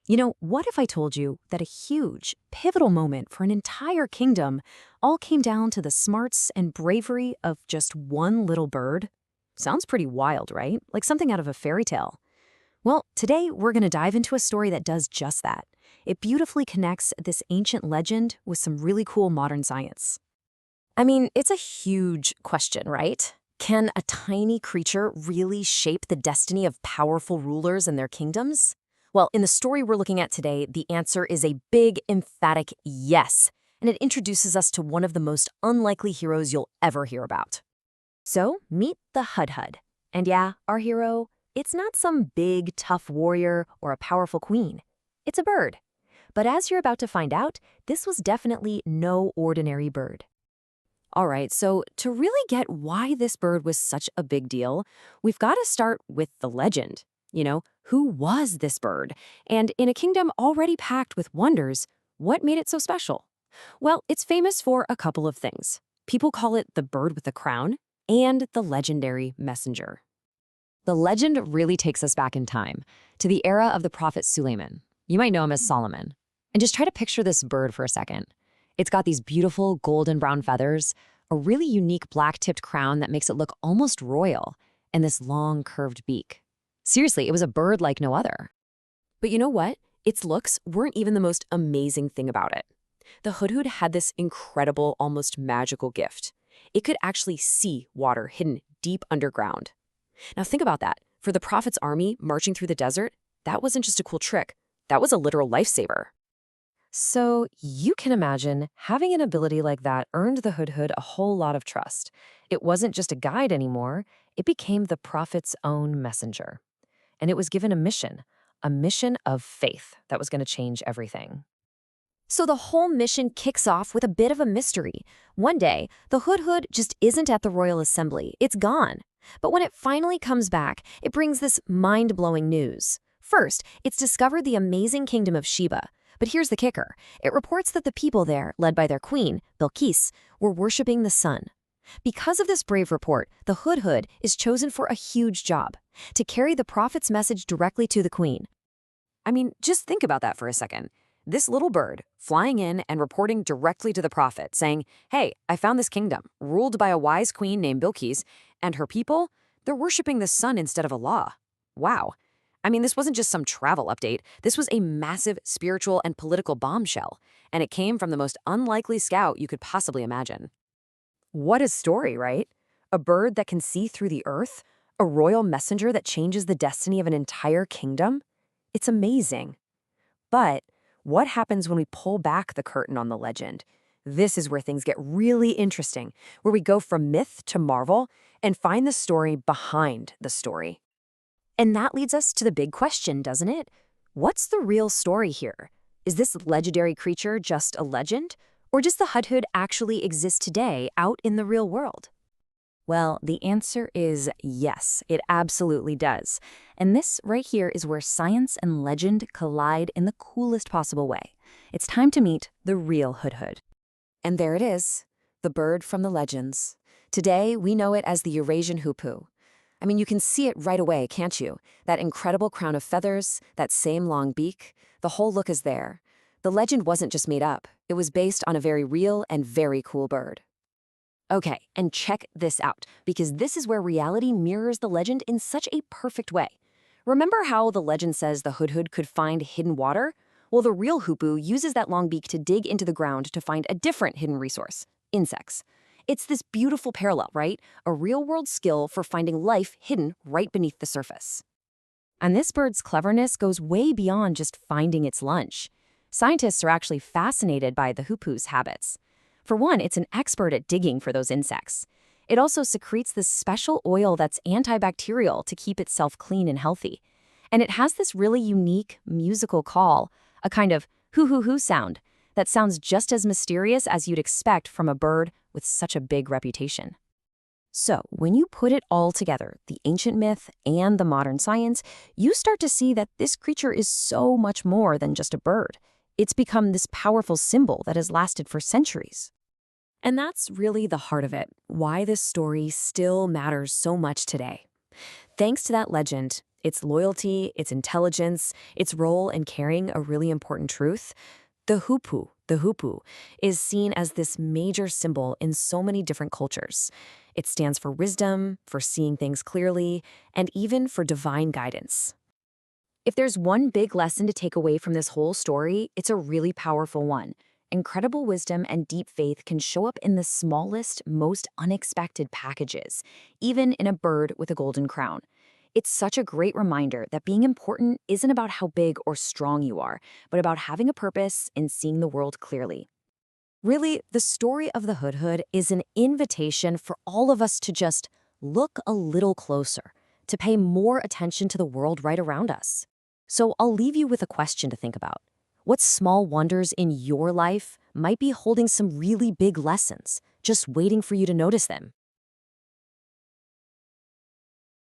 What if I told you that a huge, pivotal moment for an entire kingdom all came down to the smarts and bravery of just one little bird? Sounds pretty wild, right? Like something out of a fairy tale. Well, today we're going to dive into a story that does just that. It beautifully connects this ancient legend with some really cool modern science. I mean, it's a huge question, right? Can a tiny creature really shape the destiny of powerful rulers and their kingdoms? Well, in the story we're looking at today, the answer is a big, emphatic yes, and it introduces us to one of the most unlikely heroes you'll ever hear about. So, meet the Hudhud. And yeah, our hero, it's not some big, tough warrior or a powerful queen. It's a bird. But as you're about to find out, this was definitely no ordinary bird. All right, so to really get why this bird was such a big deal, we've got to start with the legend. Who was this bird? And in a kingdom already packed with wonders, what made it so special? Well, it's famous for a couple of things. People call it the bird with the crown and the legendary messenger. The legend really takes us back in time, to the era of the prophet Suleiman. You might know him as Solomon. And just try to picture this bird for a second. It's got these beautiful golden brown feathers, a really unique black-tipped crown that makes it look almost royal, and this long curved beak. Seriously, it was a bird like no other. But you know what? Its looks weren't even the most amazing thing about it. The Hudhud had this incredible, almost magical gift. It could actually see water hidden deep underground. Now think about that. For the prophet's army marching through the desert, that wasn't just a cool trick. That was a literal lifesaver. So you can imagine having an ability like that earned the Hudhud a whole lot of trust. It wasn't just a guide anymore. It became the prophet's own messenger. And it was given a mission of faith that was going to change everything. So the whole mission kicks off with a bit of a mystery. One day, the Hudhud just isn't at the royal assembly. It's gone. But when it finally comes back, it brings this mind-blowing news. First, it's discovered the amazing kingdom of Sheba. But here's the kicker. It reports that the people there, led by their queen, Bilqis, were worshiping the sun. Because of this brave report, the Hudhud is chosen for a huge job, to carry the prophet's message directly to the queen. I mean, just think about that for a second. This little bird flying in and reporting directly to the prophet, saying, hey, I found this kingdom, ruled by a wise queen named Bilqis, and her people, they're worshiping the sun instead of Allah. Wow. I mean, this wasn't just some travel update. This was a massive spiritual and political bombshell, and it came from the most unlikely scout you could possibly imagine. What a story, right? A bird that can see through the earth? A royal messenger that changes the destiny of an entire kingdom? It's amazing. But what happens when we pull back the curtain on the legend? This is where things get really interesting, where we go from myth to marvel and find the story behind the story. And that leads us to the big question, doesn't it? What's the real story here? Is this legendary creature just a legend? Or does the Hudhud actually exist today out in the real world? Well, the answer is yes, it absolutely does. And this right here is where science and legend collide in the coolest possible way. It's time to meet the real Hudhud. And there it is, the bird from the legends. Today, we know it as the Eurasian Hoopoe. I mean, you can see it right away, can't you? That incredible crown of feathers, that same long beak, the whole look is there. The legend wasn't just made up. It was based on a very real and very cool bird. Okay, and check this out, because this is where reality mirrors the legend in such a perfect way. Remember how the legend says the Hudhud could find hidden water? Well, the real Hoopoe uses that long beak to dig into the ground to find a different hidden resource, insects. It's this beautiful parallel, right? A real-world skill for finding life hidden right beneath the surface. And this bird's cleverness goes way beyond just finding its lunch. Scientists are actually fascinated by the Hoopoe's habits. For one, it's an expert at digging for those insects. It also secretes this special oil that's antibacterial to keep itself clean and healthy. And it has this really unique musical call, a kind of hoo-hoo-hoo sound that sounds just as mysterious as you'd expect from a bird with such a big reputation. So, when you put it all together, the ancient myth and the modern science, you start to see that this creature is so much more than just a bird. It's become this powerful symbol that has lasted for centuries. And that's really the heart of it, why this story still matters so much today. Thanks to that legend, its loyalty, its intelligence, its role in carrying a really important truth. The hoopoe, is seen as this major symbol in so many different cultures. It stands for wisdom, for seeing things clearly, and even for divine guidance. If there's one big lesson to take away from this whole story, it's a really powerful one. Incredible wisdom and deep faith can show up in the smallest, most unexpected packages, even in a bird with a golden crown. It's such a great reminder that being important isn't about how big or strong you are, but about having a purpose and seeing the world clearly. Really, the story of the Hudhud is an invitation for all of us to just look a little closer, to pay more attention to the world right around us. So I'll leave you with a question to think about. What small wonders in your life might be holding some really big lessons, just waiting for you to notice them?